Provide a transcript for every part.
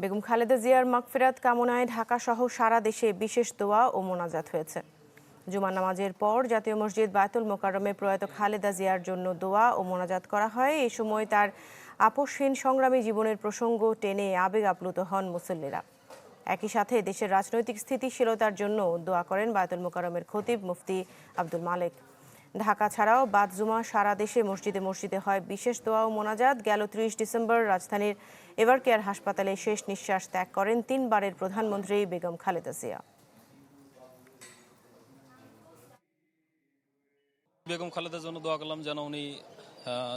বেগম খালেদা জিয়ার মাগফিরাত কামনায় ঢাকা সহ সারা দেশে বিশেষ দোয়া ও মোনাজাত হয়েছে। জুমার নামাজের পর জাতীয় মসজিদ বায়তুল মোকাররমে প্রয়াত খালেদা জিয়ার জন্য দোয়া ও মোনাজাত করা হয়। এই সময় তার আপসহীন সংগ্রামী জীবনের প্রসঙ্গ টেনে আবেগ আপ্লুত হন মুসল্লিরা। একই সাথে দেশের রাজনৈতিক স্থিতিশীলতার জন্য দোয়া করেন বায়তুল মোকাররমের খতিব মুফতি আব্দুল মালেক। ঢাকা ছাড়াও বাদ জুমা সারা দেশে মসজিদে মসজিদে হয় বিশেষ দোয়া ও মোনাজাত। গেল ৩০ ডিসেম্বর রাজধানীর এভারকেয়ার হাসপাতালে শেষ নিঃশ্বাস ত্যাগ করেন তিনবারের প্রধানমন্ত্রী বেগম খালেদা জিয়া। বেগম খালেদার জন্য দোয়া করলাম যেন উনি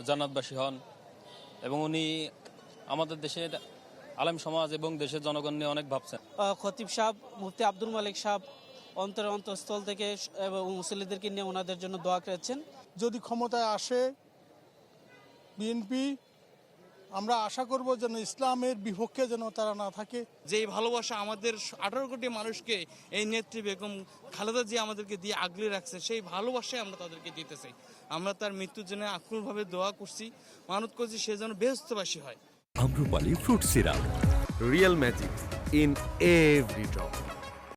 জান্নাতবাসী হন এবং উনি আমাদের দেশের আলেম সমাজ এবং দেশের জনগণ নিয়ে অনেক ভাবছেন। খতিব সাহেব মুফতি আব্দুল মালিক সাহেব অন্তরস্থল থেকে এবং মুসল্লিদেরকে নিয়ে ওনাদের জন্য দোয়া করেছেন। যদি ক্ষমতায় আসে বিএনপি, আমরা আশা করব যেন ইসলামের বিপক্ষে যেন তারা না থাকে। যেই ভালোবাসা আমাদের 18 কোটি মানুষকে এই নেত্রী বেগম খালেদা জিয়া আমাদেরকে দিয়ে আগলে রাখছে, সেই ভালোবাসায় আমরা তাদেরকে দিতে চাই। আমরা তার মৃত্যুর জন্য আকুলভাবে দোয়া করছি, মানত করছি সে যেন বেহেশতবাসী হয়। Amrapali fruit syrup, real magic in every drop.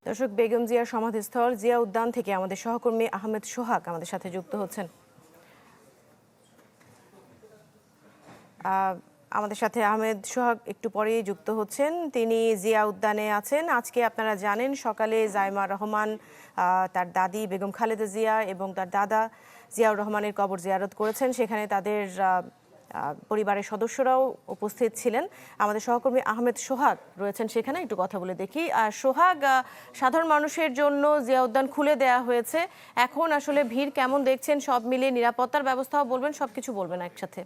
দর্শক, বেগম জিয়ার সমাধিস্থল জিয়া উদ্যান থেকে আমাদের সহকর্মী আহমেদ সোহাগ আমাদের সাথে যুক্ত হচ্ছেন। আমাদের সাথে আহমেদ সোহাগ একটু পরেই যুক্ত হচ্ছেন। তিনি জিয়া উদ্যানে আছেন। আজকে আপনারা জানেন সকালে জাইমা রহমান, তার দাদি বেগম খালেদা জিয়া এবং তার দাদা জিয়াউর রহমানের কবর জিয়ারত করেছেন। সেখানে তাদের পরিবারের সদস্যরাও উপস্থিত ছিলেন। আমাদের সহকর্মী আহমেদ সোহাগ রয়েছেন সেখানে, একটু কথা বলে দেখি। সোহাগ, সাধারণ মানুষের জন্য জিয়া উদ্যান খুলে দেয়া হয়েছে, এখন আসলে ভিড় কেমন দেখছেন? সব মিলিয়ে নিরাপত্তার ব্যবস্থাও বলবেন, সবকিছু বলবেন একসাথে।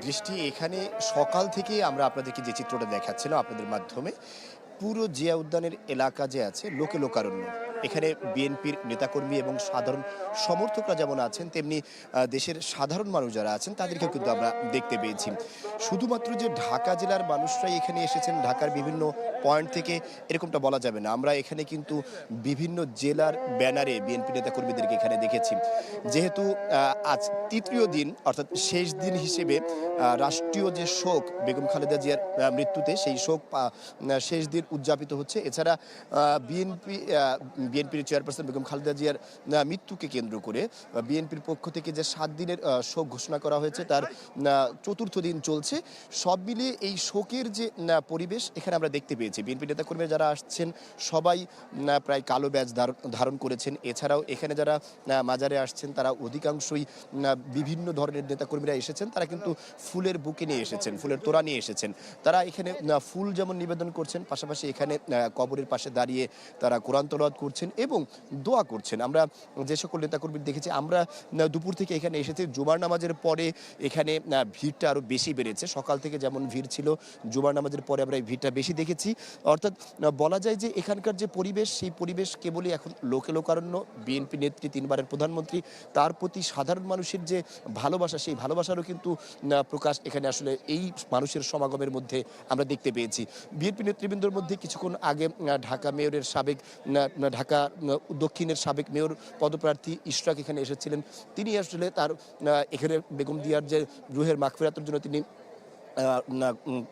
দৃষ্টি, এখানে সকাল থেকে আমরা আপনাদেরকে যে চিত্রটা দেখাচ্ছিলাম আপনাদের মাধ্যমে, পুরো জিয়া উদ্যানের এলাকা যে আছে লোকে লোকারণ্য। এখানে বিএনপির নেতাকর্মী এবং সাধারণ সমর্থকরা যেমন আছেন, তেমনি দেশের সাধারণ মানুষ যারা আছেন তাদেরকেও কিন্তু আমরা দেখতে পেয়েছি। শুধুমাত্র যে ঢাকা জেলার মানুষরাই এখানে এসেছেন ঢাকার বিভিন্ন পয়েন্ট থেকে এরকমটা বলা যাবে না। আমরা এখানে কিন্তু বিভিন্ন জেলার ব্যানারে বিএনপি নেতাকর্মীদেরকে এখানে দেখেছি। যেহেতু আজ তৃতীয় দিন অর্থাৎ শেষ দিন হিসেবে রাষ্ট্রীয় যে শোক বেগম খালেদা জিয়ার মৃত্যুতে, সেই শোক শেষ দিন উদযাপিত হচ্ছে। এছাড়া বিএনপির চেয়ারপারসন বেগম খালেদা জিয়ার মৃত্যুকে কেন্দ্র করে বিএনপির পক্ষ থেকে যে 7 দিনের শোক ঘোষণা করা হয়েছে তার চতুর্থ দিন চলছে। সব মিলিয়ে এই শোকের যে পরিবেশ এখানে আমরা দেখতে পেয়েছি। বিএনপি নেতাকর্মীরা যারা আসছেন সবাই প্রায় কালো ব্যাজ ধারণ করেছেন। এছাড়াও এখানে যারা মাজারে আসছেন তারা অধিকাংশই বিভিন্ন ধরনের নেতাকর্মীরা এসেছেন। তারা কিন্তু ফুলের বুকে নিয়ে এসেছেন, ফুলের তোড়া নিয়ে এসেছেন। তারা এখানে ফুল যেমন নিবেদন করছেন, পাশাপাশি এখানে কবরের পাশে দাঁড়িয়ে তারা কোরআন তেলাওয়াত করছেন এবং দোয়া করছেন। আমরা যে সকল নেতাকর্মী দেখেছি, আমরা দুপুর থেকে এখানে এসেছি। জুমার নামাজের পরে এখানে ভিড়টা আরও বেশি বেড়েছে। সকাল থেকে যেমন ভিড় ছিল, জুমার নামাজের পরে আমরা এই ভিড়টা বেশি দেখেছি। অর্থাৎ বলা যায় যে এখানকার যে পরিবেশ, সেই পরিবেশ কেবলই এখন লোকে লোকারণ্য। বিএনপি নেত্রী, তিনবারের প্রধানমন্ত্রী, তার প্রতি সাধারণ মানুষের যে ভালোবাসা, সেই ভালোবাসারও কিন্তু প্রকাশ এখানে আসলে এই মানুষের সমাগমের মধ্যে আমরা দেখতে পেয়েছি। বিএনপি নেতৃবৃন্দের মধ্যে কিছুক্ষণ আগে ঢাকা মেয়রের সাবেক, ঢাকা দক্ষিণের সাবেক মেয়র পদপ্রার্থী ইশরাক এখানে এসেছিলেন। তিনি আসলে তার এখানে বেগম জিয়ার যে রুহের মাগফিরাতের জন্য তিনি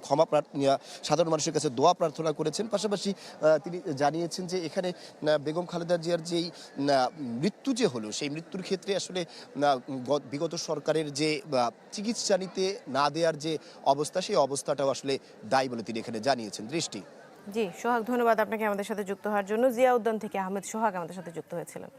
ক্ষমা প্রার্থনা, সাধারণ মানুষের কাছে দোয়া প্রার্থনা করেছেন। পাশাপাশি তিনি জানিয়েছেন যে এখানে বেগম খালেদা জিয়ার যেই মৃত্যু যে হলো, সেই মৃত্যুর ক্ষেত্রে আসলে বিগত সরকারের যে চিকিৎসা নিতে না দেওয়ার যে অবস্থা, সেই অবস্থাটাও আসলে দায়ী বলে তিনি এখানে জানিয়েছেন। দৃষ্টি। জি সোহাগ, ধন্যবাদ আপনাকে আমাদের সাথে যুক্ত হওয়ার জন্য। জিয়া উদ্যান থেকে আহমেদ সোহাগ আমাদের সাথে যুক্ত হয়েছিলেন।